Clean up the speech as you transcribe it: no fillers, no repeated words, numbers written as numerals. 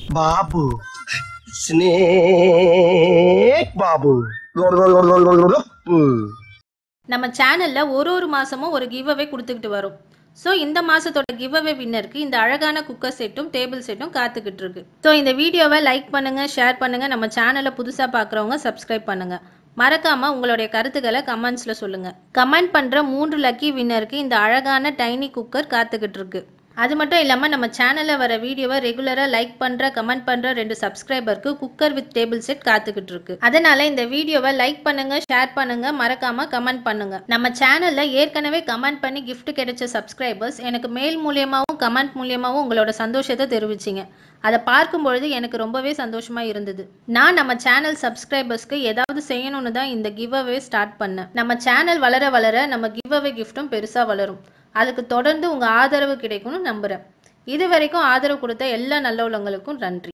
Babu. Snake Babu. நம்ம சேனல்ல ஒரு மாசமும் ஒரு கிவ் அவே கொடுத்துக்கிட்டு வரோம். ஸோ இந்த மாசத்தோட கிவ் அவே வின்னருக்கு இந்த அழகான குக்கர் செட்டும் டேபிள் செட்டும் காத்துக்கிட்டு இருக்கு. ஸோ இந்த வீடியோவை லைக் பண்ணுங்க, ஷேர் பண்ணுங்க, நம்ம சேனலை புதுசா பார்க்குறவங்க சப்ஸ்கிரைப் பண்ணுங்க. மறக்காம உங்களுடைய கருத்துக்களை கமெண்ட்ஸ்ல சொல்லுங்க. கமெண்ட் பண்ற 3 லக்கி வின்னருக்கு இந்த அழகான டைனி குக்கர் காத்துக்கிட்டு இருக்கு. அது மட்டும் இல்லாம நம்ம சேனல்ல வர வீடியோவை ரெகுலரா லைக் பண்ற, கமெண்ட் பண்ற 2 சப்ஸ்கிரைபருக்கு குக்கர் வித் டேபிள் செட் காத்துக்கிட்டு இருக்கு. அதனால இந்த வீடியோவை லைக் பண்ணுங்க, ஷேர் பண்ணுங்க, மறக்காம கமெண்ட் பண்ணுங்க. நம்ம சேனல்ல ஏற்கனவே கமெண்ட் பண்ணி கிஃப்ட் கிடைச்ச சப்ஸ்கிரைபர்ஸ் எனக்கு மெயில் மூலியமாவும் கமெண்ட் மூலியமாவும் உங்களோட சந்தோஷத்தை தெரிவிச்சிங்க. அதை பார்க்கும்பொழுது எனக்கு ரொம்பவே சந்தோஷமா இருந்தது. நான் நம்ம சேனல் சப்ஸ்கிரைபர்ஸ்க்கு ஏதாவது செய்யணும்னு தான் இந்த கிவ் அவே ஸ்டார்ட் பண்ணேன். நம்ம சேனல் வளர வளர நம்ம கிவ் அவே கிஃப்ட்டும் பெருசா வளரும். அதுக்கு தொடர்ந்து உங்க ஆதரவு கிடைக்கும்னு நம்புறேன். இது வரைக்கும் ஆதரவு கொடுத்த எல்லா நல்ல உள்ளவங்களுக்கும் நன்றி.